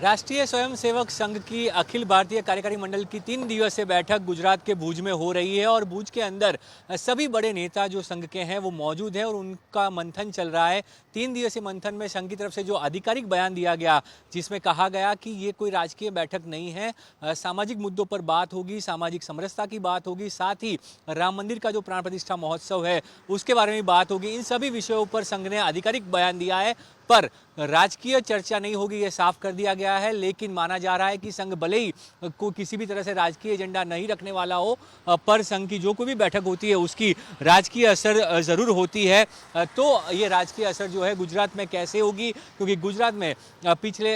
राष्ट्रीय स्वयंसेवक संघ की अखिल भारतीय कार्यकारी मंडल की 3 दिवसीय बैठक गुजरात के भुज में हो रही है और भुज के अंदर सभी बड़े नेता जो संघ के हैं वो मौजूद हैं और उनका मंथन चल रहा है। 3 दिवसीय मंथन में संघ की तरफ से जो आधिकारिक बयान दिया गया, जिसमें कहा गया कि ये कोई राजकीय बैठक नहीं है, सामाजिक मुद्दों पर बात होगी, सामाजिक समरसता की बात होगी, साथ ही राम मंदिर का जो प्राण प्रतिष्ठा महोत्सव है उसके बारे में बात होगी। इन सभी विषयों पर संघ ने आधिकारिक बयान दिया है, पर राजकीय चर्चा नहीं होगी, ये साफ कर दिया गया है। लेकिन माना जा रहा है कि संघ भले ही को किसी भी तरह से राजकीय एजेंडा नहीं रखने वाला हो, पर संघ की जो कोई भी बैठक होती है उसकी राजकीय असर जरूर होती है। तो ये राजकीय असर जो है गुजरात में कैसे होगी, क्योंकि गुजरात में पिछले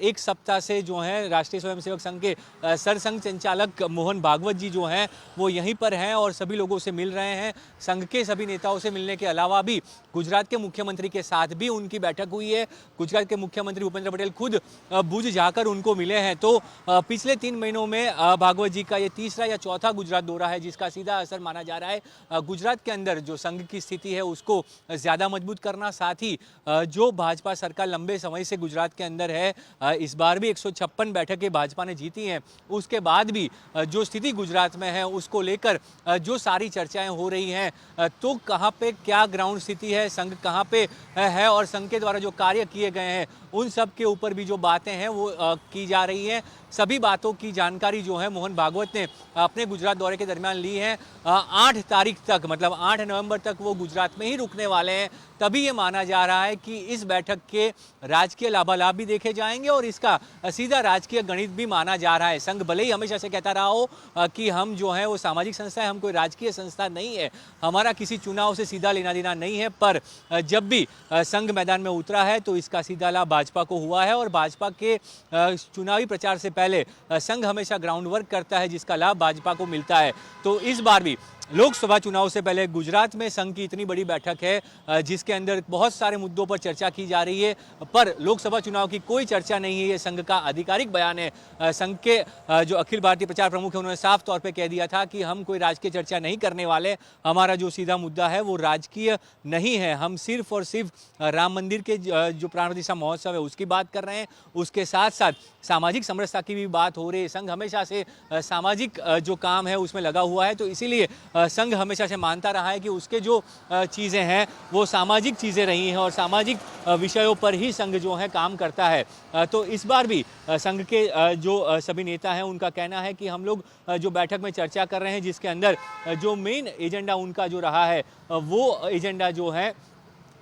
एक सप्ताह से जो है राष्ट्रीय स्वयंसेवक संघ के सरसंघ संचालक मोहन भागवत जी जो हैं वो यहीं पर हैं और सभी लोगों से मिल रहे हैं। संघ के सभी नेताओं से मिलने के अलावा भी गुजरात के मुख्यमंत्री के साथ भी उनकी बैठक हुई है। गुजरात के मुख्यमंत्री भूपेंद्र पटेल खुद भुज जाकर उनको मिले हैं। तो पिछले 3 महीनों में भागवत जी का ये तीसरा या चौथा गुजरात दौरा है, जिसका सीधा असर माना जा रहा है गुजरात के अंदर जो संघ की स्थिति है उसको ज़्यादा मजबूत करना। साथ ही जो भाजपा सरकार लंबे समय से गुजरात के अंदर है, इस बार भी 156 बैठकें भाजपा ने जीती हैं, उसके बाद भी जो स्थिति गुजरात में है उसको लेकर जो सारी चर्चाएं हो रही हैं, तो कहाँ पे क्या ग्राउंड स्थिति है, संघ कहाँ पे है और संघ के द्वारा जो कार्य किए गए हैं उन सब के ऊपर भी जो बातें हैं वो की जा रही हैं। सभी बातों की जानकारी जो है मोहन भागवत ने अपने गुजरात दौरे के दरमियान ली है। 8 तारीख तक, मतलब 8 नवंबर तक वो गुजरात में ही रुकने वाले हैं। तभी ये माना जा रहा है कि इस बैठक के राजकीय लाभालाभ भी देखे जाएंगे और इसका सीधा राजकीय गणित भी माना जा रहा है। संघ भले ही हमेशा से कहता रहा हो कि हम जो है वो सामाजिक संस्था है, हम कोई राजकीय संस्था नहीं है, हमारा किसी चुनाव से सीधा लेना देना नहीं है, पर जब भी संघ मैदान में उतरा है तो इसका सीधा लाभ भाजपा को हुआ है और भाजपा के चुनावी प्रचार से पहले संघ हमेशा ग्राउंड वर्क करता है, जिसका लाभ भाजपा को मिलता है। तो इस बार भी लोकसभा चुनाव से पहले गुजरात में संघ की इतनी बड़ी बैठक है जिसके अंदर बहुत सारे मुद्दों पर चर्चा की जा रही है, पर लोकसभा चुनाव की कोई चर्चा नहीं है। ये संघ का आधिकारिक बयान है। संघ के जो अखिल भारतीय प्रचार प्रमुख है उन्होंने साफ तौर पे कह दिया था कि हम कोई राजकीय चर्चा नहीं करने वाले, हमारा जो सीधा मुद्दा है वो राजकीय नहीं है, हम सिर्फ और सिर्फ राम मंदिर के जो प्राण प्रतिष्ठा महोत्सव है उसकी बात कर रहे हैं। उसके साथ साथ सामाजिक समरसता की भी बात हो रही है। संघ हमेशा से सामाजिक जो काम है उसमें लगा हुआ है, तो इसीलिए संघ हमेशा से मानता रहा है कि उसके जो चीज़ें हैं वो सामाजिक चीज़ें रही हैं और सामाजिक विषयों पर ही संघ जो है काम करता है। तो इस बार भी संघ के जो सभी नेता हैं उनका कहना है कि हम लोग जो बैठक में चर्चा कर रहे हैं, जिसके अंदर जो मेन एजेंडा उनका जो रहा है वो एजेंडा जो है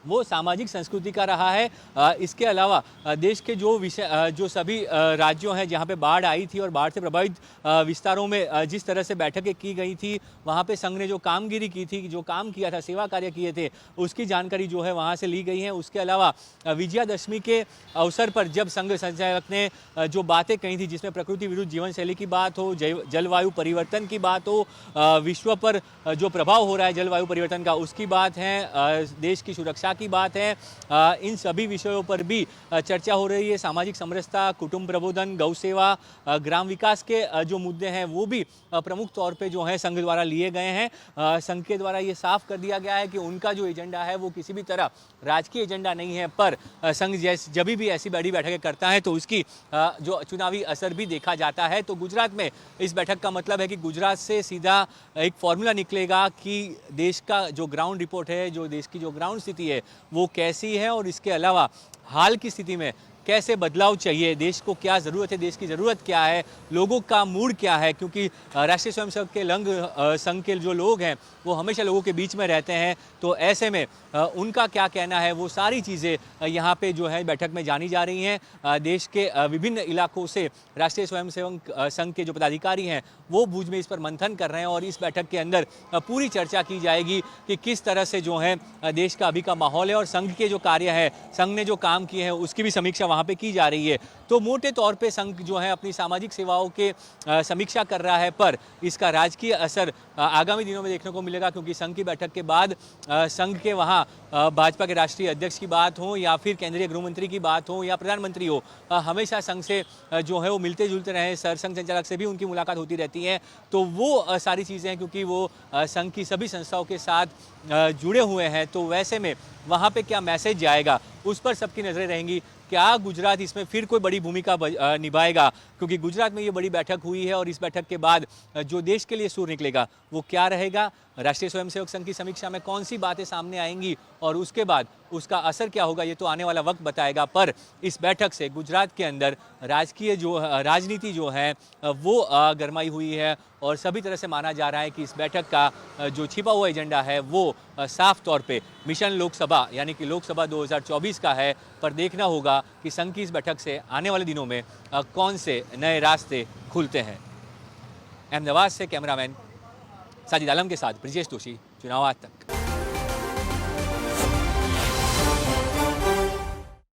वो सामाजिक संस्कृति का रहा है। इसके अलावा देश के जो सभी राज्यों हैं जहां पे बाढ़ आई थी और बाढ़ से प्रभावित विस्तारों में जिस तरह से बैठकें की गई थी, वहां पे संघ ने जो कामगिरी की थी, जो काम किया था, सेवा कार्य किए थे, उसकी जानकारी जो है वहां से ली गई है। उसके अलावा विजयादशमी के अवसर पर जब संघ संचालक ने जो बातें कही थी, जिसमें प्रकृति विरुद्ध जीवन शैली की बात हो, जलवायु परिवर्तन की बात हो, विश्व पर जो प्रभाव हो रहा है जलवायु परिवर्तन का उसकी बात है, देश की सुरक्षा की बात है, इन सभी विषयों पर भी चर्चा हो रही है। सामाजिक समरसता, कुटुंब प्रबोधन, गौ सेवा, ग्राम विकास के जो मुद्दे हैं वो भी प्रमुख तौर पे जो है संघ द्वारा लिए गए हैं। संघ के द्वारा ये साफ कर दिया गया है कि उनका जो एजेंडा है वो किसी भी तरह राजकीय एजेंडा नहीं है, पर संघ जब भी ऐसी बड़ी बैठकें करता है तो उसकी जो चुनावी असर भी देखा जाता है। तो गुजरात में इस बैठक का मतलब है कि गुजरात से सीधा एक फॉर्मूला निकलेगा कि देश का जो ग्राउंड रिपोर्ट है, जो देश की जो ग्राउंड स्थिति है वो कैसी है और इसके अलावा हाल की स्थिति में कैसे बदलाव चाहिए, देश को क्या ज़रूरत है, देश की ज़रूरत क्या है, लोगों का मूड क्या है, क्योंकि राष्ट्रीय स्वयंसेवक के संघ के जो लोग हैं वो हमेशा लोगों के बीच में रहते हैं। तो ऐसे में उनका क्या कहना है, वो सारी चीज़ें यहाँ पे जो है बैठक में जानी जा रही हैं। देश के विभिन्न इलाकों से राष्ट्रीय स्वयंसेवक संघ के जो पदाधिकारी हैं वो भुज में इस पर मंथन कर रहे हैं और इस बैठक के अंदर पूरी चर्चा की जाएगी कि किस तरह से जो है देश का अभी का माहौल है और संघ के जो कार्य है, संघ ने जो काम किए हैं उसकी भी समीक्षा वहाँ पे की जा रही है। तो मोटे तौर पे संघ जो है अपनी सामाजिक सेवाओं के समीक्षा कर रहा है, पर इसका राजकीय असर आगामी दिनों में देखने को मिलेगा, क्योंकि संघ की बैठक के बाद संघ के वहाँ भाजपा के राष्ट्रीय अध्यक्ष की बात हो या फिर केंद्रीय गृह मंत्री की बात हो या प्रधानमंत्री हो, हमेशा संघ से जो है वो मिलते जुलते रहे, सरसंघ संचालक से भी उनकी मुलाकात होती रहती है। तो वो सारी चीज़ें हैं, क्योंकि वो संघ की सभी संस्थाओं के साथ जुड़े हुए हैं। तो वैसे में वहाँ पे क्या मैसेज जाएगा उस पर सबकी नज़रें रहेंगी। क्या गुजरात इसमें फिर कोई बड़ी भूमिका निभाएगा, क्योंकि गुजरात में ये बड़ी बैठक हुई है और इस बैठक के बाद जो देश के लिए सुर निकलेगा वो क्या रहेगा, राष्ट्रीय स्वयंसेवक संघ की समीक्षा में कौन सी बातें सामने आएंगी और उसके बाद उसका असर क्या होगा, ये तो आने वाला वक्त बताएगा। पर इस बैठक से गुजरात के अंदर राजनीति जो है वो गरमाई हुई है और सभी तरह से माना जा रहा है कि इस बैठक का जो छिपा हुआ एजेंडा है वो साफ तौर पे मिशन लोकसभा यानी कि लोकसभा 2024 का है। पर देखना होगा कि संघ की इस बैठक से आने वाले दिनों में कौन से नए रास्ते खुलते हैं। अहमदाबाद से कैमरामैन साजिद आलम के साथ ब्रिजेश दोषी, चुनाव आज तक।